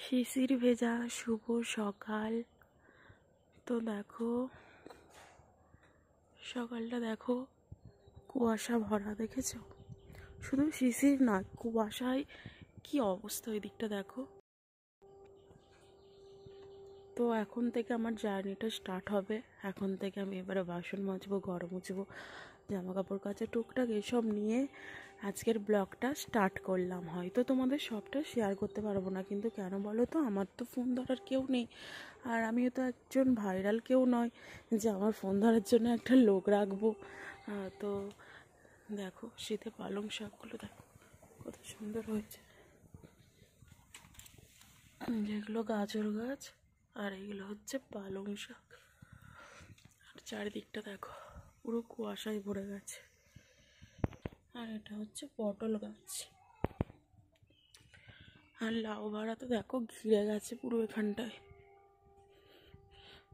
শিশির ভেজা শুভ সকাল। তো দেখো সকালটা দেখো, কুয়াশা ভরা, দেখেছো? শুধু শিশির না, কুয়াশায় কি অবস্থা ওই দিকটা দেখো। তো এখন থেকে আমার জার্নিটা স্টার্ট হবে। এখন থেকে আমি এবারে বাসন মাজবো, ঘর মুছবো, জামা কাপড় কাচা, টুকটাক এসব নিয়ে আজকের ব্লগটা স্টার্ট করলাম। হয়তো তোমাদের সবটা শেয়ার করতে পারবো না, কিন্তু কেন বলো তো, আমার তো ফোন ধরার কেউ নেই, আর আমিও তো একজন ভাইরাল কেউ নয় যে আমার ফোন ধরার জন্য একটা লোক রাখবো। তো দেখো শীতে পালং শাকগুলো দেখো কত সুন্দর হয়েছে, যেগুলো গাজর গাছ, আর এইগুলো হচ্ছে পালং শাক। আর চারিদিকটা দেখো পুরো কুয়াশায় ভরে গেছে। আর এটা হচ্ছে পটল গাছ। আর লাউ ভাড়া তো দেখো ঘিরে গেছে পুরো এখানটায়।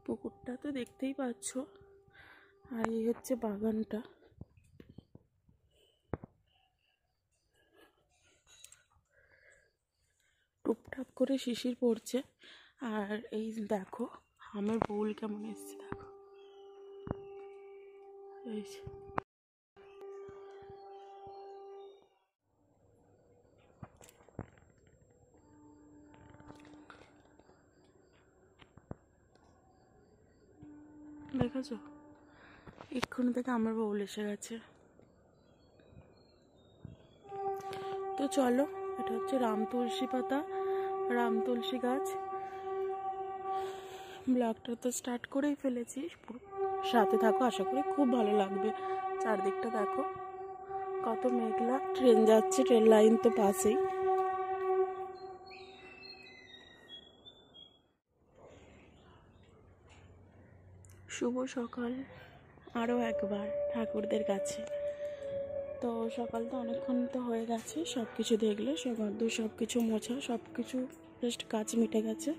পুকুরটা তো দেখতেই পাচ্ছ। আর এই হচ্ছে বাগানটা। টুপটাপ করে শিশির পড়ছে। আর এই দেখো আমের বোল কেমন এসছে দেখো, এই দেখেছো, এক্ষুনি থেকে আমার বউল এসে গেছে। তো চলো, এটা হচ্ছে রাম তুলসী পাতা, রাম তুলসী গাছ। ব্লগটা তো স্টার্ট করেই ফেলেছি, সাথে থাকো, আশা করি খুব ভালো লাগবে। চারদিকটা দেখো কত মেঘলা, ট্রেন যাচ্ছে, ট্রেন লাইন তো পাশেই। শুভ সকাল আরও একবার ঠাকুরদের কাছে। তো সকাল তো অনেকক্ষণ তো হয়ে গেছে, সব কিছু দেখলে সব কিছু মোছা, সব কিছু জাস্ট কাজ মিটে গেছে।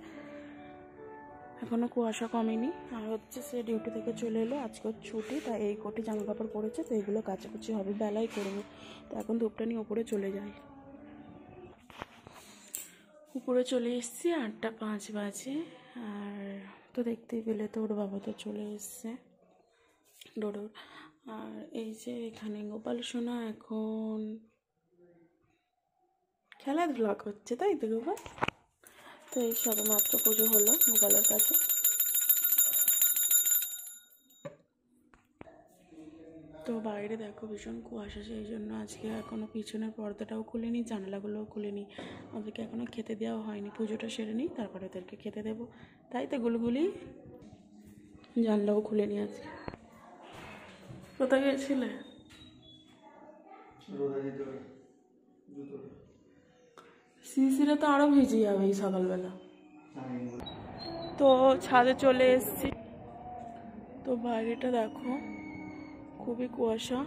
এখনও কুয়াশা কমেনি। আর হচ্ছে সে ডিউটি থেকে চলে এলো, আজকে ছুটি, তাই এই কোটি জামা কাপড় পরেছে, তো এগুলো কাচাকুচি হবে, বেলায় করবো। তো এখন ধূপটা নিয়ে উপরে চলে যাই। উপরে চলে এসেছি, 8:05 বাজে। আর তো দেখতেই পেলে, তো ওর বাবা তো চলে এসছে, ডোডোর। আর এই যে এখানে গোপাল সোনা এখন খেলাধুলা করছে, তাই তো গোপাল? তো এই সবে মাত্র পুজো হলো গোপালের কাছে। তো বাইরে দেখো ভীষণ কুয়াশা, সেই জন্য আজকে এখনও পিছনের পর্দাটাও খুলিনি, জানালাগুলোও খুলিনি। ওদেরকে এখনও খেতে দেওয়া হয়নি, পুজোটা সেরে নিই তারপরে ওদেরকে খেতে দেবো। তাই তো গুলগুলি জানলাও খুলিনি আজকে। কোথায় গেছিলে? শিশিরে তো আরো ভিজে যাবে এই সকালবেলা। তো ছাদে চলে এসেছি। তো বাইরেটা দেখো খুবই কুয়াশা।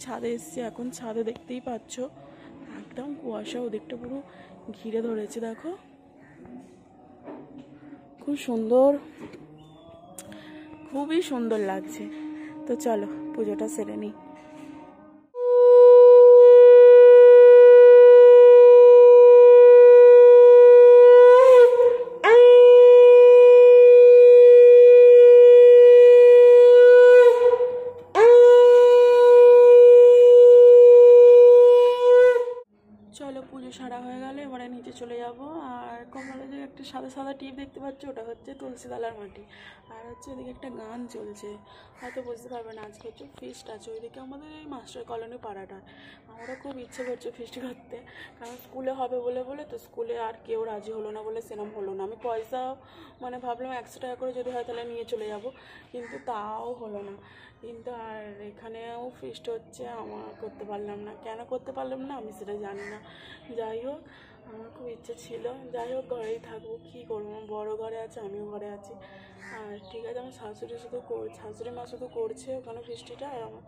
ছাদে এসেছি এখন, ছাদে দেখতেই পাচ্ছ একদম কুয়াশা, ওদিকটা পুরো ঘিরে ধরেছে দেখো, খুব সুন্দর, খুবই সুন্দর লাগছে। তো চলো পুজোটা সেরে নিই। চলো পুজো সারা হয়ে গেলে এবারে নিচে চলে যাব। আর কপালে যে একটা সাদা সাদা টিপ দেখতে পাচ্ছ, ওটা হচ্ছে তুলসী তলার মাটি। আর হচ্ছে ওদিকে একটা গান চলছে, হয়তো বুঝতে পারবে না। আজকে হচ্ছে ফিস্ট আছে ওইদিকে আমাদের এই মাস্টার কলোনি পাড়াটার। আমারও খুব ইচ্ছে করছে ফিস্ট করতে, কারণ স্কুলে হবে বলে বলে তো স্কুলে আর কেউ রাজি হলো না বলে সেরকম হলো না। আমি পয়সাও মানে ভাবলাম 100 টাকা করে যদি হয় তাহলে নিয়ে চলে যাব, কিন্তু তাও হলো না। কিন্তু আর এখানেও ফিস্ট হচ্ছে, আমার করতে পারলাম না। কেন করতে পারলাম না আমি সেটা জানি না। যাই হোক, আমার খুব ইচ্ছে ছিল। যাই হোক, ঘরেই থাকবো, কী করবো, আমার বড়ো ঘরে আছে, আমিও ঘরে আছি। আর ঠিক আছে, আমার শাশুড়ি মা শুধু করছে ওখানে ফিস্টিটা, আর আমার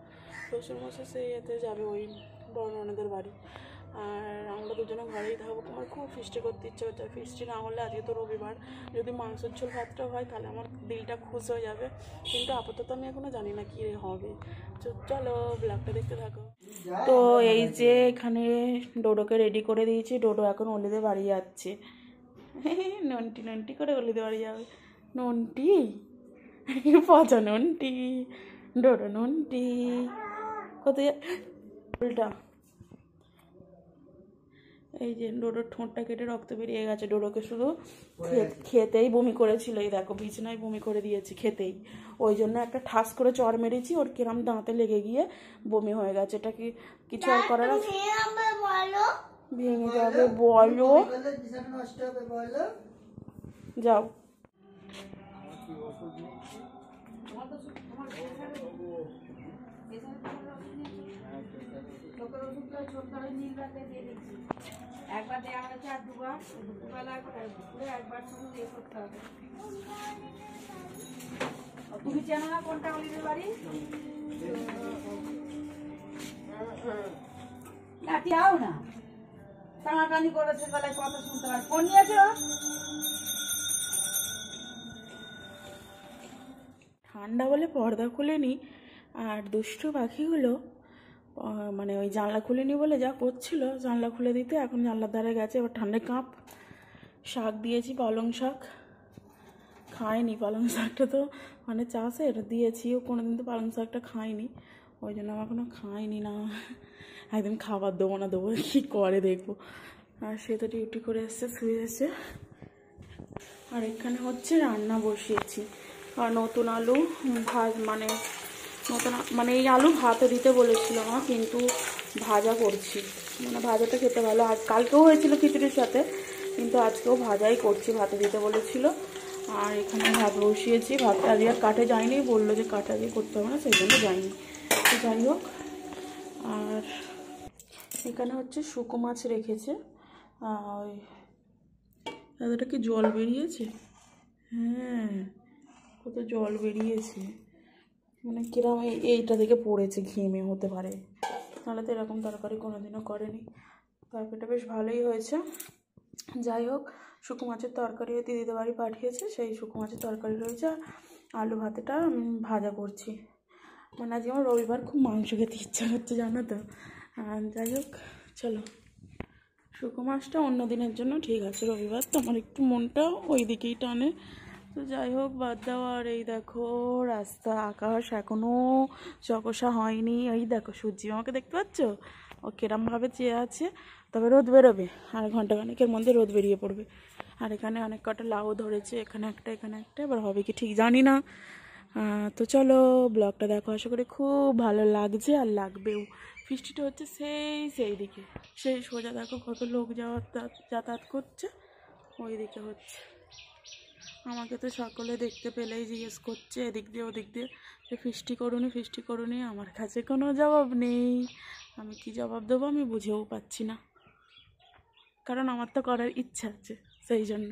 শ্বশুরমশাই সেই এতে যাবে ওই বড় ননদের বাড়ি। আর আমরা দুজনে ঘরেই থাকবো। আমার খুব ফিস্টি করতে ইচ্ছে হচ্ছে, ফিস্টি না হলে আজকে তো রবিবার, যদি মাংসের ঝোল ভাতটা হয় তাহলে আমার দিলটা খুশ হয়ে যাবে, কিন্তু আপাতত আমি এখনও জানি না কী হবে। চলো ব্লগটা দেখতে থাকো। তো এই যে এখানে ডোডোকে রেডি করে দিয়েছি, ডোডো এখন অলিদে বাড়ি যাচ্ছে। নন্টি নন্টি করে অলিদে বাড়ি যাবে। নন্টি পচা নন্টি, ডোডো নন্টি কোথায় উল্টা। এই যে ডোডোর ঠোঁটটা কেটে রক্ত বেরিয়ে গেছে। ডোডোকে শুধু খেতেই বমি করেছিল, এই দেখো বিছানায় বমি করে দিয়েছি খেতেই, ওই জন্য একটা ঠাস করে চড় মেরেছি, ওর কিরম দাঁতে লেগে গিয়ে বমি হয়ে গেছে। এটা কি কিছু আর করার আছে? ভেঙে যাবে বলো, যাও। একবার দেওয়া হয়েছে আর দুবার, দুপুরবেলা দুপুরে একবার শুধু দিয়ে করতে হবে। তুমি চেনো না কোনটা অলিদের বাড়ি? লাঠি আও না, টানাটানি করেছে গলায় কথা শুনতে পারে। ফোন নিয়েছ? ঠান্ডা বলে পর্দা খুলেনি, আর দুষ্টু পাখিগুলো মানে ওই জানলা খুলিনি বলে যা করছিল, জানলা খুলে দিতে এখন জানলার ধারে গেছে। এবার ঠান্ডায় কাঁপ। শাক দিয়েছি, পালং শাক খায়নি। পালং শাকটা তো মানে চাষের দিয়েছি, ও কোনোদিন তো পালং শাকটা খায়নি, ওই জন্য আমার কোনো খায়নি না। একদিন খাবার দেবো না, দেবো কী করে দেখবো। আর সে তো ডিউটি করে এসছে, শুয়ে এসে। আর এখানে হচ্ছে রান্না বসিয়েছি, আর নতুন আলু মানে নতুন মানে এই আলু ভাতে দিতে বলেছিল মা, কিন্তু ভাজা করছি, মানে ভাজাটা খেতে ভালো। আর কালকেও হয়েছিল খিচুড়ির সাথে, কিন্তু আজকেও ভাজাই করছি, ভাতে দিতে বলেছিল। আর এখানে ভাত বসিয়েছি, ভাতটা আজকে আর কাঠে যায়নি, বললো যে কাঠে আজকে করতে হবে না, সেই জন্য যায়নি। তো যাই হোক। আর এখানে হচ্ছে শুকো মাছ রেখেছে, ওই এতটা কি জল বেরিয়েছে, হ্যাঁ কত জল বেরিয়েছে, মানে কিরম এইটা থেকে পড়েছে, ঘেমে হতে পারে, তাহলে তো এরকম তরকারি কোনোদিনও করেনি। তরকারিটা বেশ ভালোই হয়েছে। যাই হোক, শুকো মাছের তরকারি দিদিদের বাড়ি পাঠিয়েছে, সেই শুকো মাছের তরকারি রয়েছে। আর আলু ভাতেটা ভাজা করছি, মানে আজকে আমার রবিবার খুব মাংস খেতে ইচ্ছা হচ্ছে জানো তো। যাই হোক চলো, শুকো মাছটা অন্য দিনের জন্য ঠিক আছে, রবিবার তো আমার একটু মনটা ওই দিকেই টানে। তো যাই হোক বাদ দাও। আর এই দেখো রাস্তা, আকাশ এখনও চকসা হয়নি। এই দেখো সূর্যি আমাকে দেখতে পাচ্ছ, ও কিরমভাবে চেয়ে আছে, তবে রোদ বেরোবে, আর ঘন্টাখানেকের মধ্যে রোদ বেরিয়ে পড়বে। আর এখানে অনেক কটা লাউ ধরেছে, এখানে একটা এখানে একটা, এবার হবে কি ঠিক জানি না। তো চলো ব্লগটা দেখো, আশা করি খুব ভালো লাগছে আর লাগবেও। বৃষ্টিটা হচ্ছে সেই দিকে, সেই সোজা দেখো কত লোক যাতায়াত করছে, ওই দিকে হচ্ছে। আমাকে তো সকলে দেখতে পেলেই জিজ্ঞেস করছে এদিক দিয়ে ওদিক দিয়ে যে ফিস্টি করুনি। আমার কাছে কোনো জবাব নেই, আমি কি জবাব দেবো আমি বুঝেও পাচ্ছি না, কারণ আমার তো করার ইচ্ছা আছে সেই জন্য।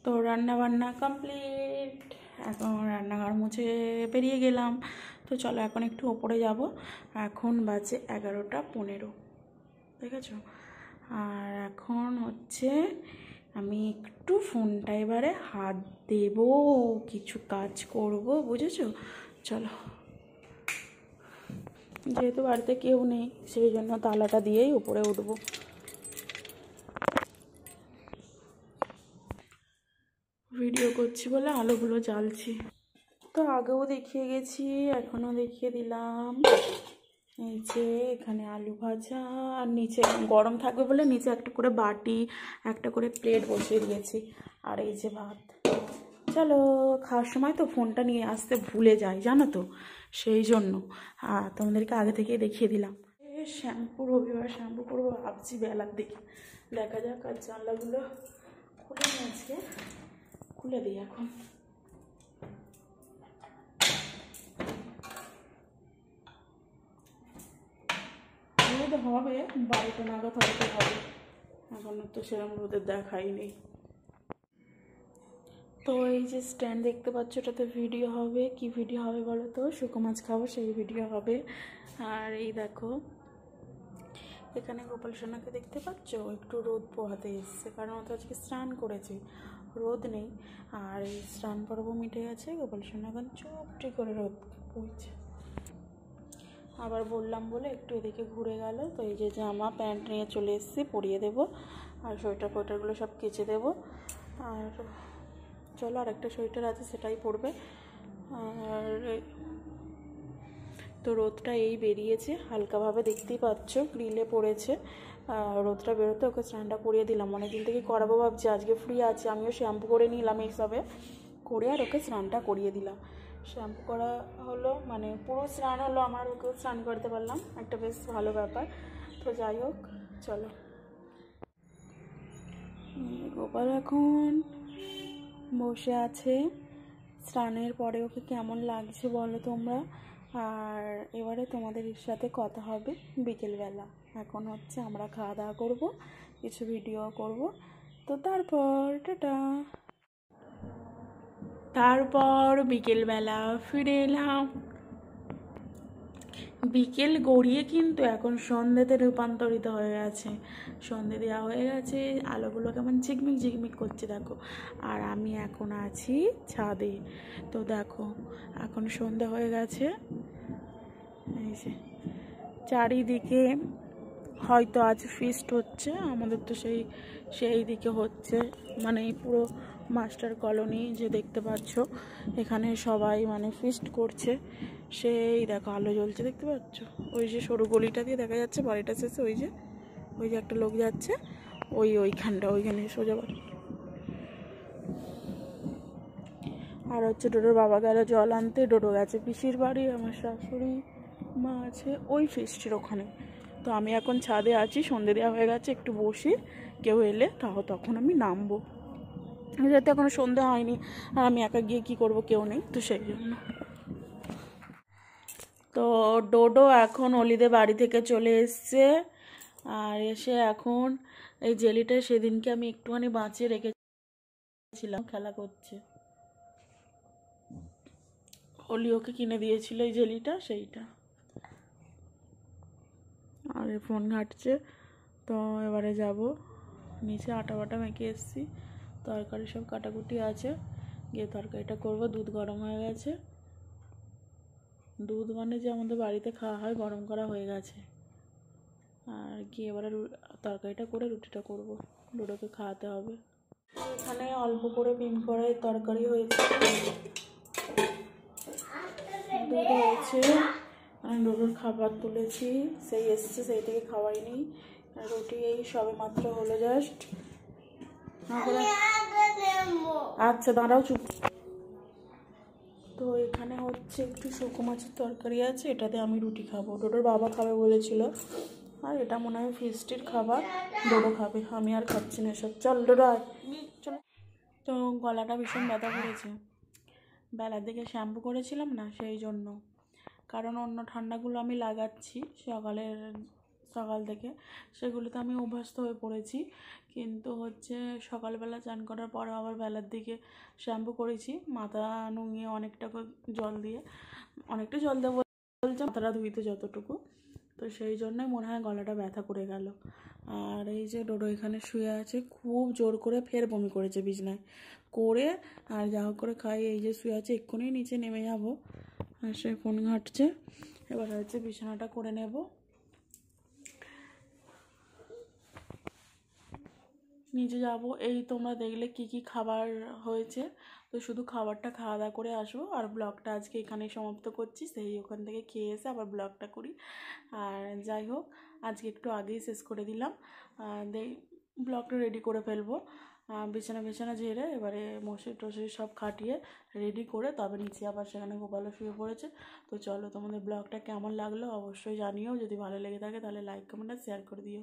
তো রান্না বান্না কমপ্লিট, এখন রান্নাঘর মুছে বেরিয়ে গেলাম। তো চলো এখন একটু ওপরে যাব, এখন বাজে 11:15, দেখেছো। আর এখন হচ্ছে আমি একটু ফোনটা এবারে হাত দেব, কিছু কাজ করব, বুঝেছো। চলো, যেহেতু বাড়িতে কেউ নেই সেই জন্য তালাটা দিয়েই উপরে উঠবো। ভিডিও করছি বলে আলোগুলো জ্বালছি, তো আগেও দেখিয়ে গেছি, এখনও দেখিয়ে দিলাম। এই যে এখানে আলু ভাজা, আর নিচে গরম থাকবে বলে নিচে একটা করে বাটি, একটা করে প্লেট বসিয়ে দিয়েছি। আর এই যে ভাত। চলো, খাওয়ার সময় তো ফোনটা নিয়ে আসতে ভুলে যাই জানো তো, সেই জন্য তোমাদেরকে আগে থেকেই দেখিয়ে দিলাম। শ্যাম্পু, রবিবার শ্যাম্পু করবো ভাবছি বেলার দিকে, দেখা যাক। আর জানলাগুলো খুলে নিয়েছে, খুলে দিই এখন। রোদ হবে 12টা নাগাদ হয়তো হবে, এখনো তো সেরকম রোদের দেখাই নেই। তো এই যে স্ট্যান্ড দেখতে পাচ্ছ, ওটাতে ভিডিও হবে। কি ভিডিও হবে বলো তো? শুকো মাছ খাবো সেই ভিডিও হবে। আর এই দেখো এখানে গোপাল সোনাকে দেখতে পাচ্ছ, একটু রোদ পোহাতে এসছে, কারণ ও তো আজকে স্নান করেছে, রোদ নেই। আর এই স্নান পর্ব মিটে গেছে, গোপাল সোনা এখন চুপটি করে রোদ পুইছে। আবার বললাম বলে একটু এদিকে ঘুরে গেল। তো এই যে জামা প্যান্ট নিয়ে চলে এসেছি, পরিয়ে দেবো। আর সোয়েটার ফোয়েটারগুলো সব কেচে দেবো। আর চলো, আর একটা সোয়েটার আছে, সেটাই পরবে। আর তো রোদটা এই বেরিয়েছে হালকাভাবে, দেখতেই পাচ্ছ গ্রিলে পড়েছে। রোদটা বেরোতে ওকে স্নানটা করিয়ে দিলাম। অনেকদিন থেকে করাবো ভাবছি, আজকে ফ্রি আছে, আমিও শ্যাম্পু করে নিলাম এইসবে করে, আর ওকে স্নানটা করিয়ে দিলাম। শ্যাম্পু করা হলো, মানে পুরো স্নান হলো আমার, ওকেও স্নান করতে পারলাম, একটা বেশ ভালো ব্যাপার। তো যাই হোক, চলো। গোপাল এখন বসে আছে, স্নানের পরে ওকে কেমন লাগছে বলো তোমরা। আর এবারে তোমাদের সাথে কথা হবে বিকেলবেলা। এখন হচ্ছে আমরা খাওয়া দাওয়া করবো, কিছু ভিডিও করব। তো তারপর টাটা। তারপর বিকেলবেলা ফিরে এলাম। বিকেল গড়িয়ে কিন্তু এখন সন্ধ্যেতে রূপান্তরিত হয়ে গেছে। সন্ধ্যে দেওয়া হয়ে গেছে, আলোগুলো কেমন ঝিকমিক ঝিকমিক করছে দেখো। আর আমি এখন আছি ছাদে। তো দেখো, এখন সন্ধ্যে হয়ে গেছে, এই যে চারিদিকে হয়তো আজ ফিস্ট হচ্ছে। আমাদের তো সেই দিকে হচ্ছে, মানে পুরো মাস্টার কলোনি যে দেখতে পাচ্ছ, এখানে সবাই মানে ফিস্ট করছে। সেই দেখো আলো জ্বলছে, দেখতে পাচ্ছ? ওই যে সরু গলিটা দিয়ে দেখা যাচ্ছে বাড়িটা শেষে, ওই যে একটা লোক যাচ্ছে, ওইখানে সোজা বাড়ি। আর হচ্ছে ডোডোর বাবা গেল জল আনতে, ডোডো গেছে পিসির বাড়ি, আমার শাশুড়ি মা আছে ওই ফিস্টের ওখানে। তো আমি এখন ছাদে আছি, সন্ধ্যে দেওয়া হয়ে গেছে, একটু বসি, কেউ এলে তখন আমি নামবো, যাতে এখনো সন্ধ্যে হয়নি। আর আমি একা গিয়ে কি করব, কেউ নেই, তো সেই জন্য। তো ডোডো এখন অলিদের বাড়ি থেকে চলে এসছে, আর এসে এখন এই জেলিটা সেদিনকে আমি একটুখানি বাঁচিয়ে রেখেছিলাম, খেলা করছে। অলি ওকে কিনে দিয়েছিল এই জেলিটা, সেইটা। আর ফোন ঘাটছে। তো এবারে যাব নিচে, আটা বাটা মেখে এসেছি, তরকারি সব কাটাকুটি আছে, গিয়ে তরকারিটা করব। দুধ গরম হয়ে গেছে, দুধ মানে যে আমাদের বাড়িতে খাওয়া হয়, গরম করা হয়ে গেছে। আর গিয়ে এবারে তরকারিটা করে রুটিটা করব, ডোডোকে খাওয়াতে হবে। এখানে অল্প করে পিন কড়াই তরকারি হয়েছে, দুধ হয়েছে, ডোডোর খাবার তুলেছি, সেই এসছে, সেই থেকে খাওয়াই নেই। রুটি এই সবে মাত্র হলো জাস্ট। আচ্ছা দাঁড়াও, চুপ। তো এখানে হচ্ছে একটু শুকো মাছের তরকারি আছে, এটাতে আমি রুটি খাবো, ডোডোর বাবা খাবে বলেছিল। আর এটা মনে হয় ফিস্টির খাবার, ডোডো খাবে, আমি আর খাচ্ছি না এসব। চল ডোডো আয়, চলো। তো গলাটা ভীষণ ব্যথা করেছে, বেলার দিকে শ্যাম্পু করেছিলাম না, সেই জন্য। কারণ অন্য ঠান্ডাগুলো আমি লাগাচ্ছি সকাল থেকে, সেগুলোতে আমি অভ্যস্ত হয়ে পড়েছি। কিন্তু হচ্ছে সকালবেলা চান করার পরে আবার বেলার দিকে শ্যাম্পু করেছি, মাথা নুঙিয়ে অনেকটা জল দেবো বলছে, মাথাটা ধুইতে যতটুকু। তো সেই জন্যই মনে হয় গলাটা ব্যথা করে গেল। আর এই যে ডোডো এখানে শুয়ে আছে, খুব জোর করে ফের বমি করেছে বিছনায় করে। আর যা হোক করে খাই, এই যে শুয়ে আছে, এক্ষুনি নিচে নেমে যাব। আর সে ফোন ঘাঁটছে, এবার হচ্ছে বিছানাটা করে নেব। নিচে যাব, এই তোমরা দেখলে কি কি খাবার হয়েছে। তো শুধু খাবারটা খাওয়া দাওয়া করে আসবো, আর ব্লগটা আজকে এখানেই সমাপ্ত করছি। সেই ওখান থেকে খেয়ে এসে আবার ব্লগটা করি। আর যাই হোক, আজকে একটু আগেই শেষ করে দিলাম, ব্লগটা রেডি করে ফেলবো। বিছানা ঝেড়ে এবারে মশারি সব খাটিয়ে রেডি করে তবে নিচে আবার সেখানে গোপালও শুয়ে পড়েছে। তো চলো, তোমাদের ব্লগটা কেমন লাগলো অবশ্যই জানিও, যদি ভালো লেগে থাকে তাহলে লাইক কমেন্ট আর শেয়ার করে দিও।